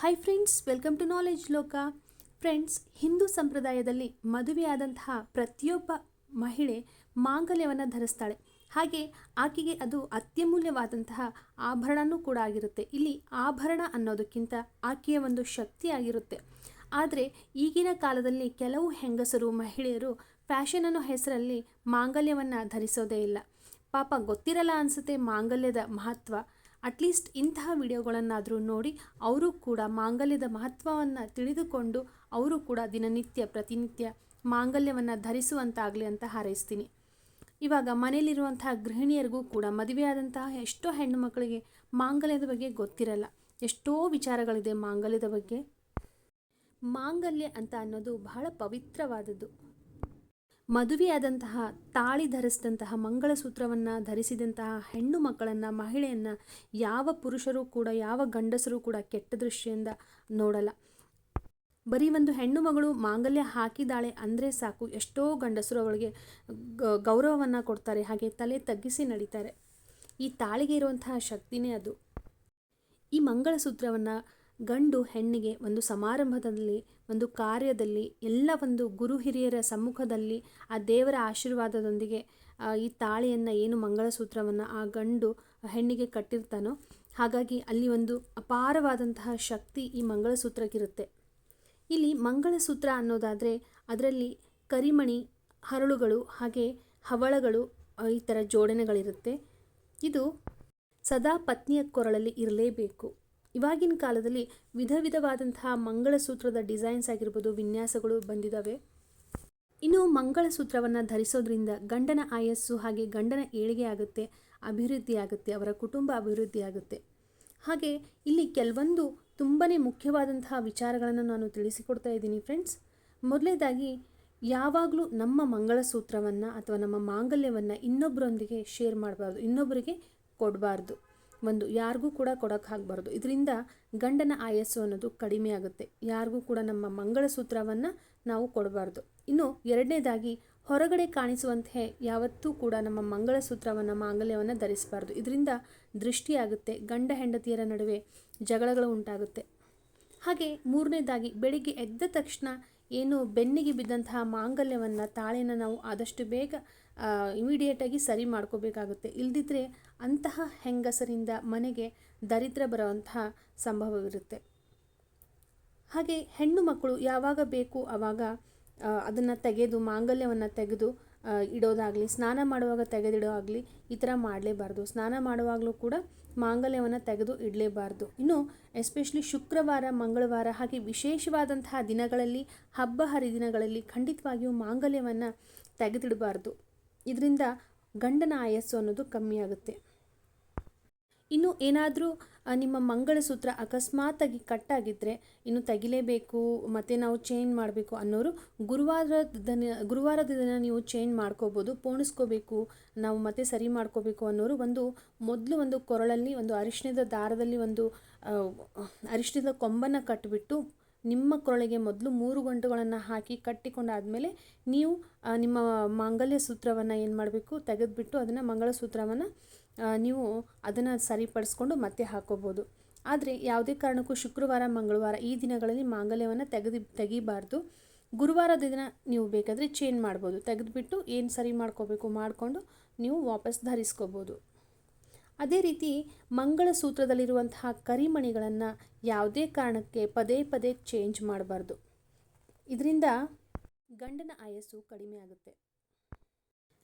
Hi friends, welcome to knowledge Loka. Friends, Hindu ಸಂಪ್ರದಾಯದಲ್ಲಿ ಮದುವೆಯಾದಂತಹ ಪ್ರತಿಯೊಬ್ಬ ಮಹಿಳೆ ಮಾಂಗಲ್ಯವನ್ನು ಧರಿಸ್ತಾಳೆ. ಹಾಗೆ ಆಕೆಗೆ ಅದು ಅತ್ಯಮೂಲ್ಯವಾದಂತಹ ಆಭರಣನೂ ಕೂಡ ಆಗಿರುತ್ತೆ. ಇಲ್ಲಿ ಆಭರಣ ಅನ್ನೋದಕ್ಕಿಂತ ಆಕೆಯ ಒಂದು ಶಕ್ತಿ ಆಗಿರುತ್ತೆ. ಆದರೆ ಈಗಿನ ಕಾಲದಲ್ಲಿ ಕೆಲವು ಹೆಂಗಸರು ಮಹಿಳೆಯರು ಫ್ಯಾಷನ್ ಅನ್ನೋ ಹೆಸರಲ್ಲಿ ಮಾಂಗಲ್ಯವನ್ನು ಧರಿಸೋದೇ ಇಲ್ಲ. ಪಾಪ ಗೊತ್ತಿರಲ್ಲ ಅನಿಸುತ್ತೆ ಮಾಂಗಲ್ಯದ ಮಹತ್ವ. ಅಟ್ಲೀಸ್ಟ್ ಇಂತಹ ವಿಡಿಯೋಗಳನ್ನಾದರೂ ನೋಡಿ ಅವರು ಕೂಡ ಮಾಂಗಲ್ಯದ ಮಹತ್ವವನ್ನು ತಿಳಿದುಕೊಂಡು ಅವರು ಕೂಡ ದಿನನಿತ್ಯ ಪ್ರತಿನಿತ್ಯ ಮಾಂಗಲ್ಯವನ್ನು ಧರಿಸುವಂತಾಗಲಿ ಅಂತ ಹಾರೈಸ್ತೀನಿ. ಇವಾಗ ಮನೆಯಲ್ಲಿರುವಂತಹ ಗೃಹಿಣಿಯರಿಗೂ ಕೂಡ ಮದುವೆಯಾದಂತಹ ಎಷ್ಟೋ ಹೆಣ್ಣು ಮಕ್ಕಳಿಗೆ ಮಾಂಗಲ್ಯದ ಬಗ್ಗೆ ಗೊತ್ತಿರಲ್ಲ. ಎಷ್ಟೋ ವಿಚಾರಗಳಿದೆ ಮಾಂಗಲ್ಯದ ಬಗ್ಗೆ. ಮಾಂಗಲ್ಯ ಅಂತ ಅನ್ನೋದು ಬಹಳ ಪವಿತ್ರವಾದದ್ದು. ಮದುವೆಯಾದಂತಹ ತಾಳಿ ಧರಿಸಿದಂತಹ ಮಂಗಳಸೂತ್ರವನ್ನು ಧರಿಸಿದಂತಹ ಹೆಣ್ಣು ಮಕ್ಕಳನ್ನು, ಮಹಿಳೆಯನ್ನು ಯಾವ ಪುರುಷರು ಕೂಡ, ಯಾವ ಗಂಡಸರು ಕೂಡ ಕೆಟ್ಟ ದೃಷ್ಟಿಯಿಂದ ನೋಡಲ್ಲ. ಬರೀ ಒಂದು ಹೆಣ್ಣು ಮಗಳು ಮಾಂಗಲ್ಯ ಹಾಕಿದಾಳೆ ಅಂದರೆ ಸಾಕು, ಎಷ್ಟೋ ಗಂಡಸರು ಅವಳಿಗೆ ಗೌರವವನ್ನು ಕೊಡ್ತಾರೆ, ಹಾಗೆ ತಲೆ ತಗ್ಗಿಸಿ ನಡೀತಾರೆ. ಈ ತಾಳಿಗೆ ಇರುವಂತಹ ಶಕ್ತಿನೇ ಅದು. ಈ ಮಂಗಳಸೂತ್ರವನ್ನು ಗಂಡು ಹೆಣ್ಣಿಗೆ ಒಂದು ಸಮಾರಂಭದಲ್ಲಿ, ಒಂದು ಕಾರ್ಯದಲ್ಲಿ, ಎಲ್ಲ ಒಂದು ಗುರು ಹಿರಿಯರ ಸಮ್ಮುಖದಲ್ಲಿ ಆ ದೇವರ ಆಶೀರ್ವಾದದೊಂದಿಗೆ ಈ ತಾಳಿಯನ್ನು, ಏನು ಮಂಗಳಸೂತ್ರವನ್ನು ಆ ಗಂಡು ಹೆಣ್ಣಿಗೆ ಕಟ್ಟಿರ್ತಾನೋ, ಹಾಗಾಗಿ ಅಲ್ಲಿ ಒಂದು ಅಪಾರವಾದಂತಹ ಶಕ್ತಿ ಈ ಮಂಗಳಸೂತ್ರಕ್ಕಿರುತ್ತೆ. ಇಲ್ಲಿ ಮಂಗಳಸೂತ್ರ ಅನ್ನೋದಾದರೆ ಅದರಲ್ಲಿ ಕರಿಮಣಿ, ಹರಳುಗಳು, ಹಾಗೆ ಹವಳಗಳು, ಈ ಥರ ಜೋಡಣೆಗಳಿರುತ್ತೆ. ಇದು ಸದಾ ಪತ್ನಿಯ ಕೊರಳಲ್ಲಿ ಇರಲೇಬೇಕು. ಇವಾಗಿನ ಕಾಲದಲ್ಲಿ ವಿಧ ವಿಧವಾದಂತಹ ಮಂಗಳಸೂತ್ರದ ಡಿಸೈನ್ಸ್ ಆಗಿರ್ಬೋದು, ವಿನ್ಯಾಸಗಳು ಬಂದಿದ್ದಾವೆ. ಇನ್ನು ಮಂಗಳಸೂತ್ರವನ್ನು ಧರಿಸೋದ್ರಿಂದ ಗಂಡನ ಆಯಸ್ಸು ಹಾಗೆ ಗಂಡನ ಏಳಿಗೆ ಆಗುತ್ತೆ, ಅಭಿವೃದ್ಧಿ ಆಗುತ್ತೆ, ಅವರ ಕುಟುಂಬ ಅಭಿವೃದ್ಧಿ ಆಗುತ್ತೆ. ಹಾಗೆ ಇಲ್ಲಿ ಕೆಲವೊಂದು ತುಂಬಾ ಮುಖ್ಯವಾದಂತಹ ವಿಚಾರಗಳನ್ನು ನಾನು ತಿಳಿಸಿಕೊಡ್ತಾ ಇದ್ದೀನಿ ಫ್ರೆಂಡ್ಸ್. ಮೊದಲನೇದಾಗಿ, ಯಾವಾಗಲೂ ನಮ್ಮ ಮಂಗಳಸೂತ್ರವನ್ನು ಅಥವಾ ನಮ್ಮ ಮಾಂಗಲ್ಯವನ್ನು ಇನ್ನೊಬ್ಬರೊಂದಿಗೆ ಶೇರ್ ಮಾಡಬಾರ್ದು, ಇನ್ನೊಬ್ಬರಿಗೆ ಕೊಡಬಾರ್ದು. ಒಂದು ಯಾರಿಗೂ ಕೂಡ ಕೊಡೋಕ್ಕೆ ಆಗಬಾರ್ದು. ಇದರಿಂದ ಗಂಡನ ಆಯಸ್ಸು ಅನ್ನೋದು ಕಡಿಮೆ ಆಗುತ್ತೆ. ಯಾರಿಗೂ ಕೂಡ ನಮ್ಮ ಮಂಗಳಸೂತ್ರವನ್ನು ನಾವು ಕೊಡಬಾರ್ದು. ಇನ್ನು ಎರಡನೇದಾಗಿ, ಹೊರಗಡೆ ಕಾಣಿಸುವಂತೆ ಯಾವತ್ತೂ ಕೂಡ ನಮ್ಮ ಮಂಗಳಸೂತ್ರವನ್ನು, ಮಾಂಗಲ್ಯವನ್ನು ಧರಿಸಬಾರ್ದು. ಇದರಿಂದ ದೃಷ್ಟಿಯಾಗುತ್ತೆ, ಗಂಡ ಹೆಂಡತಿಯರ ನಡುವೆ ಜಗಳಗಳು ಉಂಟಾಗುತ್ತೆ. ಹಾಗೆ ಮೂರನೇದಾಗಿ, ಬೆಳಿಗ್ಗೆ ಎದ್ದ ತಕ್ಷಣ ಏನು ಬೆನ್ನಿಗೆ ಬಿದ್ದಂತಹ ಮಾಂಗಲ್ಯವನ್ನು, ತಾಳಿಯನ್ನು ನಾವು ಆದಷ್ಟು ಬೇಗ ಇಮಿಡಿಯೇಟಾಗಿ ಸರಿ ಮಾಡ್ಕೋಬೇಕಾಗುತ್ತೆ. ಇಲ್ಲದಿದ್ದರೆ ಅಂತಹ ಹೆಂಗಸರಿಂದ ಮನೆಗೆ ದರಿದ್ರ ಬರುವಂತಹ ಸಂಭವವಿರುತ್ತೆ. ಹಾಗೆ ಹೆಣ್ಣು ಮಕ್ಕಳು ಯಾವಾಗ ಬೇಕು ಆವಾಗ ಅದನ್ನು ತೆಗೆದು, ಮಾಂಗಲ್ಯವನ್ನು ತೆಗೆದು ಇಡೋದಾಗಲಿ, ಸ್ನಾನ ಮಾಡುವಾಗ ತೆಗೆದಿಡೋ ಆಗಲಿ, ಈ ಥರ ಮಾಡಲೇಬಾರ್ದು. ಸ್ನಾನ ಮಾಡುವಾಗಲೂ ಕೂಡ ಮಾಂಗಲ್ಯವನ್ನು ತೆಗೆದು ಇಡಲೇಬಾರ್ದು. ಇನ್ನು ಎಸ್ಪೆಷಲಿ ಶುಕ್ರವಾರ, ಮಂಗಳವಾರ ಹಾಗೆ ವಿಶೇಷವಾದಂತಹ ದಿನಗಳಲ್ಲಿ, ಹಬ್ಬ ಹರಿದಿನಗಳಲ್ಲಿ ಖಂಡಿತವಾಗಿಯೂ ಮಾಂಗಲ್ಯವನ್ನು ತೆಗೆದಿಡಬಾರ್ದು. ಇದರಿಂದ ಗಂಡನ ಆಯಸ್ಸು ಅನ್ನೋದು ಕಮ್ಮಿ ಆಗುತ್ತೆ. ಇನ್ನು ಏನಾದರೂ ನಿಮ್ಮ ಮಂಗಳಸೂತ್ರ ಅಕಸ್ಮಾತಾಗಿ ಕಟ್ಟಾಗಿದ್ದರೆ ಇನ್ನು ತೆಗಿಲೇಬೇಕು, ಮತ್ತು ನಾವು ಚೇಂಜ್ ಮಾಡಬೇಕು ಅನ್ನೋರು ಗುರುವಾರದ ದಿನ ನೀವು ಚೇಂಜ್ ಮಾಡ್ಕೋಬೋದು, ಪೋಣಿಸ್ಕೋಬೇಕು, ನಾವು ಮತ್ತೆ ಸರಿ ಮಾಡ್ಕೋಬೇಕು ಅನ್ನೋರು ಮೊದಲು ಕೊರಳಲ್ಲಿ ಒಂದು ಅರಿಶಿಣದ ದಾರದಲ್ಲಿ ಒಂದು ಅರಿಶಿಣದ ಕೊಂಬನ್ನು ಕಟ್ಟಿಬಿಟ್ಟು ನಿಮ್ಮ ಕೊರಳಿಗೆ ಮೊದಲು 3 ಗಂಟುಗಳನ್ನು ಹಾಕಿ ಕಟ್ಟಿಕೊಂಡಾದಮೇಲೆ ನೀವು ನಿಮ್ಮ ಮಾಂಗಲ್ಯ ಸೂತ್ರವನ್ನು ಏನು ಮಾಡಬೇಕು, ತೆಗೆದುಬಿಟ್ಟು ಅದನ್ನು ಮಂಗಳಸೂತ್ರವನ್ನು ನೀವು ಅದನ್ನು ಸರಿಪಡಿಸ್ಕೊಂಡು ಮತ್ತೆ ಹಾಕೋಬೋದು. ಆದರೆ ಯಾವುದೇ ಕಾರಣಕ್ಕೂ ಶುಕ್ರವಾರ, ಮಂಗಳವಾರ ಈ ದಿನಗಳಲ್ಲಿ ಮಾಂಗಲ್ಯವನ್ನು ತೆಗಿಬಾರ್ದು. ಗುರುವಾರದ ದಿನ ನೀವು ಬೇಕಾದರೆ ಚೇಂಜ್ ಮಾಡ್ಬೋದು, ತೆಗೆದುಬಿಟ್ಟು ಏನು ಸರಿ ಮಾಡ್ಕೋಬೇಕು ಮಾಡಿಕೊಂಡು ನೀವು ವಾಪಸ್ ಧರಿಸ್ಕೋಬೋದು. ಅದೇ ರೀತಿ ಮಂಗಳಸೂತ್ರದಲ್ಲಿರುವಂತಹ ಕರಿಮಣಿಗಳನ್ನು ಯಾವುದೇ ಕಾರಣಕ್ಕೆ ಪದೇ ಪದೇ ಚೇಂಜ್ ಮಾಡಬಾರ್ದು. ಇದರಿಂದ ಗಂಡನ ಆಯಸ್ಸು ಕಡಿಮೆ ಆಗುತ್ತೆ.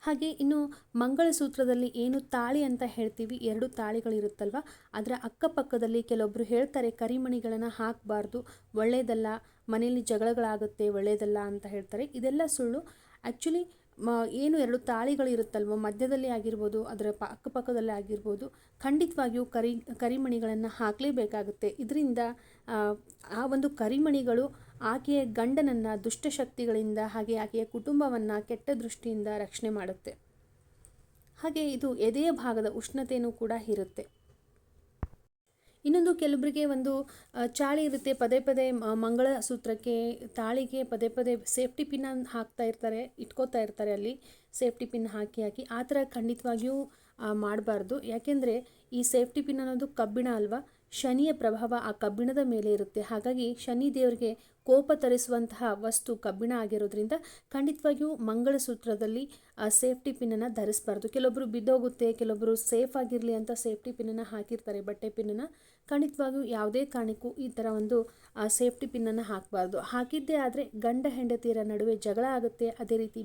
ಹಾಗೆ ಇನ್ನು ಮಂಗಳಸೂತ್ರದಲ್ಲಿ ಏನು ತಾಳಿ ಅಂತ ಹೇಳ್ತೀವಿ, 2 ತಾಳಿಗಳಿರುತ್ತಲ್ವ, ಅದರ ಅಕ್ಕಪಕ್ಕದಲ್ಲಿ ಕೆಲವೊಬ್ಬರು ಹೇಳ್ತಾರೆ ಕರಿಮಣಿಗಳನ್ನು ಹಾಕಬಾರ್ದು, ಒಳ್ಳೆಯದಲ್ಲ, ಮನೆಯಲ್ಲಿ ಜಗಳಗಳಾಗುತ್ತೆ, ಒಳ್ಳೆಯದಲ್ಲ ಅಂತ ಹೇಳ್ತಾರೆ. ಇದೆಲ್ಲ ಸುಳ್ಳು. ಆ್ಯಕ್ಚುಲಿ ಏನು 2 ತಾಳಿಗಳಿರುತ್ತಲ್ವ, ಮಧ್ಯದಲ್ಲಿ ಆಗಿರ್ಬೋದು, ಅದರ ಅಕ್ಕಪಕ್ಕದಲ್ಲೇ ಆಗಿರ್ಬೋದು, ಖಂಡಿತವಾಗಿಯೂ ಕರಿಮಣಿಗಳನ್ನು ಹಾಕಲೇಬೇಕಾಗುತ್ತೆ. ಇದರಿಂದ ಆ ಒಂದು ಕರಿಮಣಿಗಳು ಆಕೆಯ ಗಂಡನನ್ನು ದುಷ್ಟಶಕ್ತಿಗಳಿಂದ ಹಾಗೆ ಆಕೆಯ ಕುಟುಂಬವನ್ನು ಕೆಟ್ಟ ದೃಷ್ಟಿಯಿಂದ ರಕ್ಷಣೆ ಮಾಡುತ್ತೆ. ಹಾಗೆ ಇದು ಎದೆಯ ಭಾಗದ ಉಷ್ಣತೆಯೂ ಕೂಡ ಇರುತ್ತೆ. ಇನ್ನೊಂದು, ಕೆಲವರಿಗೆ ಒಂದು ಚಾಳಿ ಇರುತ್ತೆ, ಪದೇ ಪದೇ ಮಂಗಳಸೂತ್ರಕ್ಕೆ, ತಾಳಿಗೆ ಪದೇ ಪದೇ ಸೇಫ್ಟಿ ಪಿನ್ ಹಾಕ್ತಾ ಇರ್ತಾರೆ, ಇಟ್ಕೋತಾ ಇರ್ತಾರೆ, ಅಲ್ಲಿ ಸೇಫ್ಟಿ ಪಿನ್ ಹಾಕಿ ಆ ಥರ ಖಂಡಿತವಾಗಿಯೂ ಮಾಡಬಾರ್ದು. ಯಾಕೆಂದರೆ ಈ ಸೇಫ್ಟಿ ಪಿನ್ ಅನ್ನೋದು ಕಬ್ಬಿಣ ಅಲ್ವಾ, ಶನಿಯ ಪ್ರಭಾವ ಆ ಕಬ್ಬಿಣದ ಮೇಲೆ ಇರುತ್ತೆ. ಹಾಗಾಗಿ ಶನಿ ದೇವರಿಗೆ ಕೋಪ ತರಿಸುವಂತಹ ವಸ್ತು ಕಬ್ಬಿಣ ಆಗಿರೋದ್ರಿಂದ ಖಂಡಿತವಾಗಿಯೂ ಮಂಗಳಸೂತ್ರದಲ್ಲಿ ಸೇಫ್ಟಿ ಪಿನ್ನನ್ನು ಧರಿಸಬಾರ್ದು. ಕೆಲವೊಬ್ಬರು ಬಿದ್ದೋಗುತ್ತೆ, ಕೆಲವೊಬ್ಬರು ಸೇಫ್ ಆಗಿರಲಿ ಅಂತ ಸೇಫ್ಟಿ ಪಿನ್ನನ್ನು ಹಾಕಿರ್ತಾರೆ, ಬಟ್ಟೆ ಪಿನ್ನನ್ನು. ಖಂಡಿತವಾಗಿಯೂ ಯಾವುದೇ ಕಾರಣಕ್ಕೂ ಈ ಥರ ಒಂದು ಸೇಫ್ಟಿ ಪಿನ್ನನ್ನು ಹಾಕಬಾರ್ದು. ಹಾಕಿದ್ದೇ ಆದರೆ ಗಂಡ ಹೆಂಡತಿಯರ ನಡುವೆ ಜಗಳ ಆಗುತ್ತೆ, ಅದೇ ರೀತಿ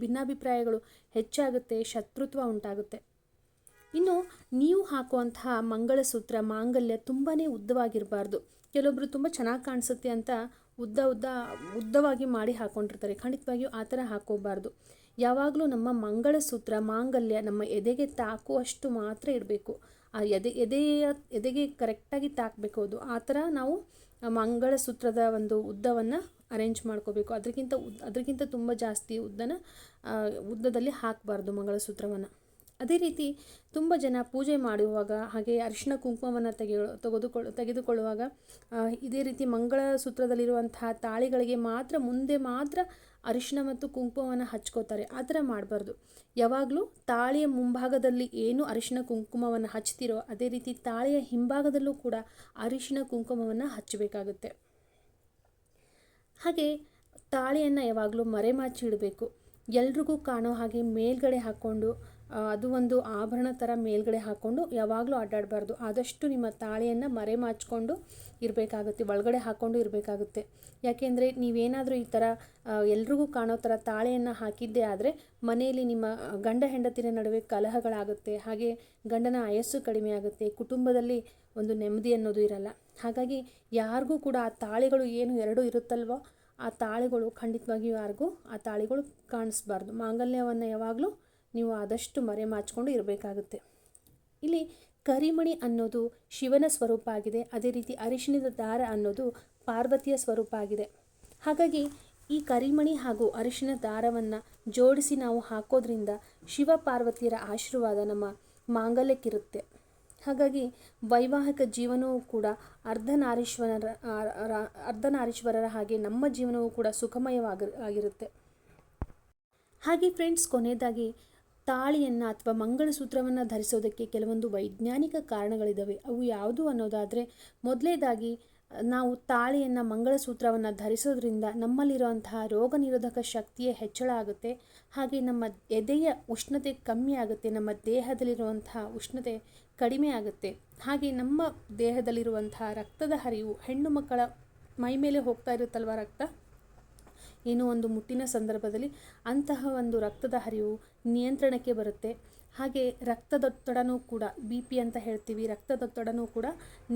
ಭಿನ್ನಾಭಿಪ್ರಾಯಗಳು ಹೆಚ್ಚಾಗುತ್ತೆ, ಶತ್ರುತ್ವ ಉಂಟಾಗುತ್ತೆ. ಇನ್ನು ನೀವು ಹಾಕುವಂತಹ ಮಂಗಳಸೂತ್ರ ಮಾಂಗಲ್ಯ ತುಂಬಾ ಉದ್ದವಾಗಿರಬಾರ್ದು. ಕೆಲವೊಬ್ಬರು ತುಂಬ ಚೆನ್ನಾಗಿ ಕಾಣಿಸುತ್ತೆ ಅಂತ ಉದ್ದವಾಗಿ ಮಾಡಿ ಹಾಕ್ಕೊಂಡಿರ್ತಾರೆ. ಖಂಡಿತವಾಗಿಯೂ ಆ ಥರ ಹಾಕೋಬಾರ್ದು. ಯಾವಾಗಲೂ ನಮ್ಮ ಮಂಗಳಸೂತ್ರ ಮಾಂಗಲ್ಯ ನಮ್ಮ ಎದೆಗೆ ತಾಕುವಷ್ಟು ಮಾತ್ರ ಇರಬೇಕು. ಆ ಎದೆಗೆ ಕರೆಕ್ಟಾಗಿ ತಾಕಬೇಕು. ಅದು ಆ ಥರ ನಾವು ಮಂಗಳಸೂತ್ರದ ಒಂದು ಉದ್ದವನ್ನು ಅರೇಂಜ್ ಮಾಡ್ಕೋಬೇಕು. ಅದಕ್ಕಿಂತ ತುಂಬ ಜಾಸ್ತಿ ಉದ್ದದಲ್ಲಿ ಹಾಕಬಾರ್ದು ಮಂಗಳಸೂತ್ರವನ್ನು. ಅದೇ ರೀತಿ ತುಂಬ ಜನ ಪೂಜೆ ಮಾಡುವಾಗ ಹಾಗೆ ಅರಿಶಿಣ ಕುಂಕುಮವನ್ನು ತೆಗೆದುಕೊಳ್ಳುವಾಗ ಇದೇ ರೀತಿ ಮಂಗಳಸೂತ್ರದಲ್ಲಿರುವಂತಹ ತಾಳಿಗಳಿಗೆ ಮುಂದೆ ಮಾತ್ರ ಅರಿಶಿಣ ಮತ್ತು ಕುಂಕುಮವನ್ನು ಹಚ್ಕೋತಾರೆ. ಆ ಥರ ಮಾಡಬಾರ್ದು. ಯಾವಾಗಲೂ ತಾಳಿಯ ಮುಂಭಾಗದಲ್ಲಿ ಏನು ಅರಿಶಿಣ ಕುಂಕುಮವನ್ನು ಹಚ್ತಿರೋ ಅದೇ ರೀತಿ ತಾಳಿಯ ಹಿಂಭಾಗದಲ್ಲೂ ಕೂಡ ಅರಿಶಿಣ ಕುಂಕುಮವನ್ನು ಹಚ್ಚಬೇಕಾಗುತ್ತೆ. ಹಾಗೆ ತಾಳಿಯನ್ನು ಯಾವಾಗಲೂ ಮರೆಮಾಚಿ ಇಡಬೇಕು. ಎಲ್ರಿಗೂ ಕಾಣೋ ಹಾಗೆ ಮೇಲ್ಗಡೆ ಹಾಕ್ಕೊಂಡು ಅದು ಒಂದು ಆಭರಣ ಥರ ಮೇಲ್ಗಡೆ ಹಾಕ್ಕೊಂಡು ಯಾವಾಗಲೂ ಅಡ್ಡಾಡಬಾರ್ದು. ಆದಷ್ಟು ನಿಮ್ಮ ತಾಳಿಯನ್ನು ಮರೆಮಾಚಿಕೊಂಡು ಇರಬೇಕಾಗುತ್ತೆ, ಒಳಗಡೆ ಹಾಕ್ಕೊಂಡು ಇರಬೇಕಾಗುತ್ತೆ. ಯಾಕೆಂದರೆ ನೀವೇನಾದರೂ ಈ ಥರ ಎಲ್ರಿಗೂ ಕಾಣೋ ಥರ ತಾಳಿಯನ್ನು ಹಾಕಿದ್ದೇ ಆದರೆ ಮನೆಯಲ್ಲಿ ನಿಮ್ಮ ಗಂಡ ಹೆಂಡತಿರ ನಡುವೆ ಕಲಹಗಳಾಗುತ್ತೆ, ಹಾಗೆ ಗಂಡನ ಆಯಸ್ಸು ಕಡಿಮೆ ಆಗುತ್ತೆ, ಕುಟುಂಬದಲ್ಲಿ ಒಂದು ನೆಮ್ಮದಿ ಅನ್ನೋದು ಇರಲ್ಲ. ಹಾಗಾಗಿ ಯಾರಿಗೂ ಕೂಡ ಆ ತಾಳಿಗಳು ಏನು ಎರಡು ಇರುತ್ತಲ್ವೋ ಆ ತಾಳಿಗಳು ಖಂಡಿತವಾಗಿಯೂ ಯಾರಿಗೂ ಆ ತಾಳಿಗಳು ಕಾಣಿಸ್ಬಾರ್ದು. ಮಾಂಗಲ್ಯವನ್ನು ಯಾವಾಗಲೂ ನೀವು ಆದಷ್ಟು ಮರೆಮಾಚಿಕೊಂಡು ಇರಬೇಕಾಗುತ್ತೆ. ಇಲ್ಲಿ ಕರಿಮಣಿ ಅನ್ನೋದು ಶಿವನ ಸ್ವರೂಪ ಆಗಿದೆ. ಅದೇ ರೀತಿ ಅರಿಶಿಣದ ದಾರ ಅನ್ನೋದು ಪಾರ್ವತಿಯ ಸ್ವರೂಪ ಆಗಿದೆ. ಹಾಗಾಗಿ ಈ ಕರಿಮಣಿ ಹಾಗೂ ಅರಿಶಿಣ ದಾರವನ್ನು ಜೋಡಿಸಿ ನಾವು ಹಾಕೋದ್ರಿಂದ ಶಿವ ಪಾರ್ವತಿಯರ ಆಶೀರ್ವಾದ ನಮ್ಮ ಮಾಂಗಲ್ಯಕ್ಕಿರುತ್ತೆ. ಹಾಗಾಗಿ ವೈವಾಹಿಕ ಜೀವನವೂ ಕೂಡ ಅರ್ಧನಾರೀಶ್ವರರ ಹಾಗೆ ನಮ್ಮ ಜೀವನವೂ ಕೂಡ ಸುಖಮಯವಾಗಿರುತ್ತೆ. ಹಾಗೆ ಫ್ರೆಂಡ್ಸ್, ಕೊನೆಯದಾಗಿ ತಾಳಿಯನ್ನು ಅಥವಾ ಮಂಗಳಸೂತ್ರವನ್ನು ಧರಿಸೋದಕ್ಕೆ ಕೆಲವೊಂದು ವೈಜ್ಞಾನಿಕ ಕಾರಣಗಳಿದ್ದಾವೆ. ಅವು ಯಾವುದು ಅನ್ನೋದಾದರೆ, ಮೊದಲನೇದಾಗಿ ನಾವು ತಾಳಿಯನ್ನು ಮಂಗಳಸೂತ್ರವನ್ನು ಧರಿಸೋದ್ರಿಂದ ನಮ್ಮಲ್ಲಿರುವಂತಹ ರೋಗ ನಿರೋಧಕ ಶಕ್ತಿಯ ಹೆಚ್ಚಳ ಆಗುತ್ತೆ. ಹಾಗೆ ನಮ್ಮ ಎದೆಯ ಉಷ್ಣತೆ ಕಮ್ಮಿ ಆಗುತ್ತೆ, ನಮ್ಮ ದೇಹದಲ್ಲಿರುವಂತಹ ಉಷ್ಣತೆ ಕಡಿಮೆ ಆಗುತ್ತೆ. ಹಾಗೆ ನಮ್ಮ ದೇಹದಲ್ಲಿರುವಂತಹ ರಕ್ತದ ಹರಿವು, ಹೆಣ್ಣು ಮಕ್ಕಳ ಮೈ ಮೇಲೆ ಹೋಗ್ತಾ ಇರುತ್ತಲ್ವ ರಕ್ತ, ಏನೋ ಒಂದು ಮುಟ್ಟಿನ ಸಂದರ್ಭದಲ್ಲಿ ಅಂತಹ ಒಂದು ರಕ್ತದ ಹರಿವು ನಿಯಂತ್ರಣಕ್ಕೆ ಬರುತ್ತೆ. ಹಾಗೆ ರಕ್ತದೊತ್ತಡನೂ ಕೂಡ BP ಅಂತ ಹೇಳ್ತೀವಿ, ರಕ್ತದೊತ್ತಡನೂ ಕೂಡ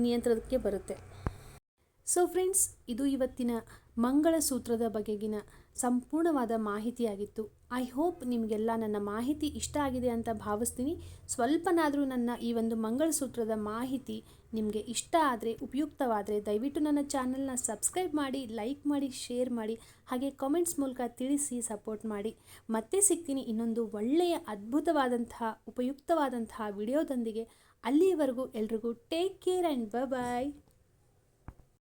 ನಿಯಂತ್ರಣಕ್ಕೆ ಬರುತ್ತೆ. ಸೊ ಫ್ರೆಂಡ್ಸ್, ಇದು ಇವತ್ತಿನ ಮಂಗಳಸೂತ್ರದ ಬಗೆಗಿನ ಸಂಪೂರ್ಣವಾದ ಮಾಹಿತಿಯಾಗಿತ್ತು. ಐ ಹೋಪ್ ನಿಮಗೆಲ್ಲ ನನ್ನ ಮಾಹಿತಿ ಇಷ್ಟ ಆಗಿದೆ ಅಂತ ಭಾವಿಸ್ತೀನಿ. ಸ್ವಲ್ಪನಾದರೂ ನನ್ನ ಈ ಒಂದು ಮಂಗಳಸೂತ್ರದ ಮಾಹಿತಿ ನಿಮಗೆ ಇಷ್ಟ ಆದರೆ, ಉಪಯುಕ್ತವಾದರೆ ದಯವಿಟ್ಟು ನನ್ನ ಚಾನಲ್ನ ಸಬ್ಸ್ಕ್ರೈಬ್ ಮಾಡಿ, ಲೈಕ್ ಮಾಡಿ, ಶೇರ್ ಮಾಡಿ, ಹಾಗೆ ಕಾಮೆಂಟ್ಸ್ ಮೂಲಕ ತಿಳಿಸಿ ಸಪೋರ್ಟ್ ಮಾಡಿ. ಮತ್ತೆ ಸಿಗ್ತೀನಿ ಇನ್ನೊಂದು ಒಳ್ಳೆಯ ಅದ್ಭುತವಾದಂತಹ ಉಪಯುಕ್ತವಾದಂತಹ ವಿಡಿಯೋದೊಂದಿಗೆ. ಅಲ್ಲಿಯವರೆಗೂ ಎಲ್ರಿಗೂ ಟೇಕ್ ಕೇರ್ ಆ್ಯಂಡ್ ಬಾಯ್.